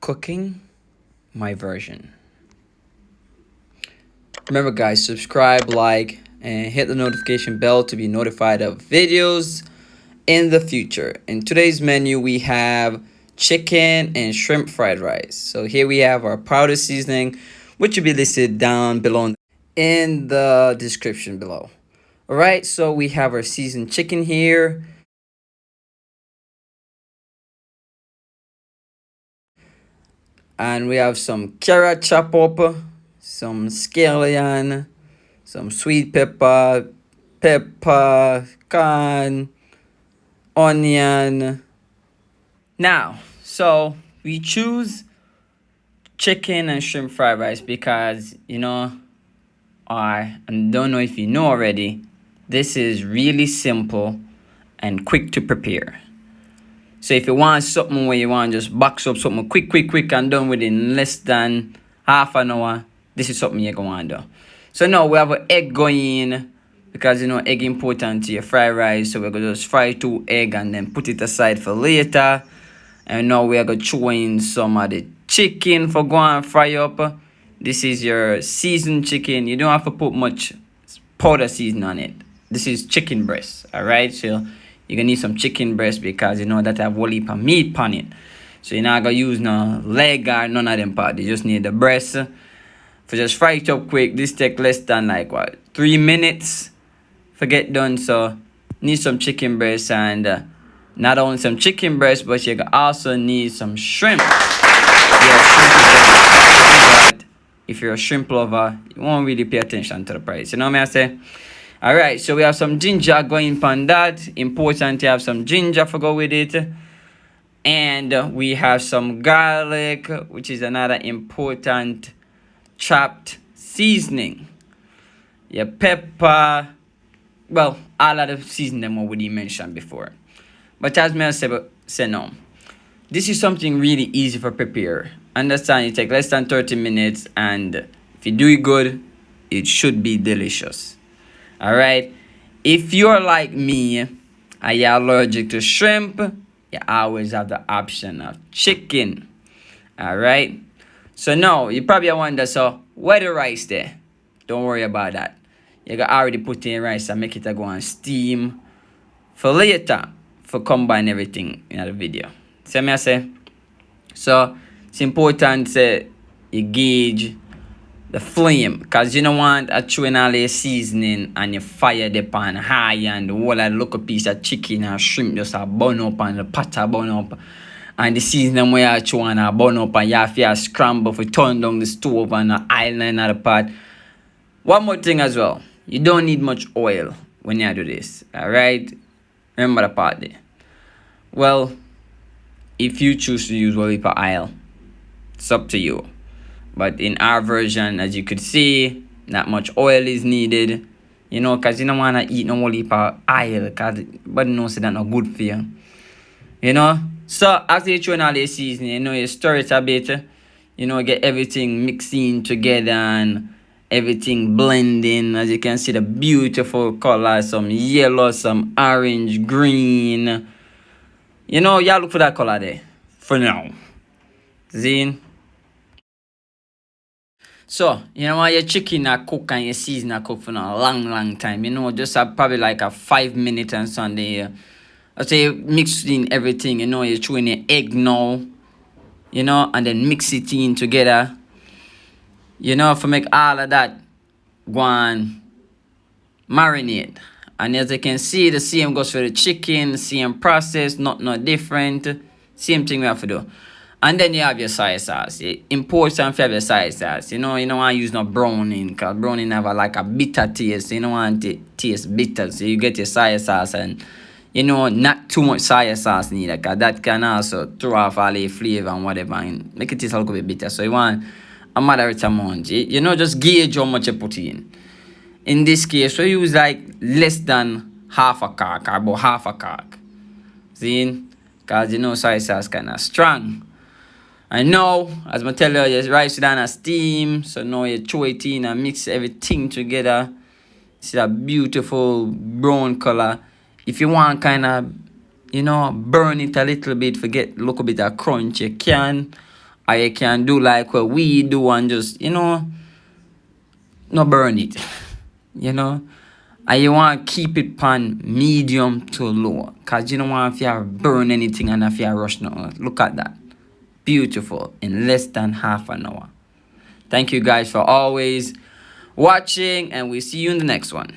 cooking my version. Remember, guys, subscribe, like, and hit the notification bell to be notified of videos in the future. In today's menu, we have chicken and shrimp fried rice. So here we have our powder seasoning, which will be listed down below in the description below. All right, so we have our seasoned chicken here. And we have some carrot chop up, some scallion, some sweet pepper, corn, onion. Now, so we choose chicken and shrimp fried rice because, I don't know if you know already, this is really simple and quick to prepare. So if you want something where you want to just box up something quick and done within less than half an hour, this is something you're going to do. So now we have an egg going because egg important to your fried rice. So we're going to just fry 2 eggs and then put it aside for later. And now we are going to throw in some of the chicken for going and fry up. This is your seasoned chicken. You don't have to put much powder seasoning on it. This is chicken breast, all right? So you're going to need some chicken breast because that have whole heap of meat on it. So you're not going to use no leg or none of them part. You just need the breast. For just fry it up quick, this take less than 3 minutes for get done. So need some chicken breast, and not only some chicken breast, but you also need some shrimp. But if you're a shrimp lover, you won't really pay attention to the price. You know what I say? All right, so we have some ginger going on that. Important to have some ginger for go with it. And we have some garlic, which is another important chopped seasoning. Your pepper. Well, all of the seasoning I already mentioned before. But as I say no, this is something really easy for prepare. Understand, it takes less than 30 minutes, and if you do it good, it should be delicious. All right. If you're like me and you're allergic to shrimp, you always have the option of chicken. All right. So now you probably wonder, so where the rice there? Don't worry about that. You got already put in rice and make it go on steam for later for combine everything in the video. See me I say? So it's important to you gauge the flame, because you don't want a chewing all the seasoning and you fire the pan high and the whole look a piece of chicken or shrimp just a burn up and the pot a burn up, and the seasoning where you chewing a burn up and you have to scramble for turn down the stove and the island of the pot. One more thing as well, you don't need much oil when you do this. Alright, remember the part there. Well, if you choose to use olive oil, it's up to you. But in our version, as you could see, not much oil is needed. Because you don't want to eat no whole heap of oil, because but knows that's not good for you. So after you throw in all the seasoning, you stir it a bit. Get everything mixing together and everything blending. As you can see, the beautiful color, some yellow, some orange, green. Y'all look for that color there for now. See? So, your chicken cook and your season cook for a long time. Just probably a 5 minutes and something. I say mixing everything, you're throwing your egg now, and then mix it in together. For make all of that go and marinate. And as you can see, the same goes for the chicken, same process, not different. Same thing we have to do. And then you have your soy sauce. Important to have your soy sauce. You don't want to use no browning, because browning have a bitter taste. You don't want it to taste bitter. So you get your soy sauce and, not too much soy sauce neither, because that can also throw off all the flavor and whatever and make it taste a little bit bitter. So you want a moderate amount. Just gauge how much you put in. In this case, we use less than half a cork or about half a cork. See? Because soy sauce kind of strong. And now, as I tell you, you rice it on a steam. So now you throw it in and mix everything together. See that beautiful brown color. If you want burn it a little bit, forget a little bit of crunch, you can. Or you can do like what we do and just, no burn it. you know. And you want to keep it pan medium to low. Because you don't want to burn anything and if you rush now. Look at that. Beautiful. In less than half an hour. Thank you guys for always watching. And we'll see you in the next one.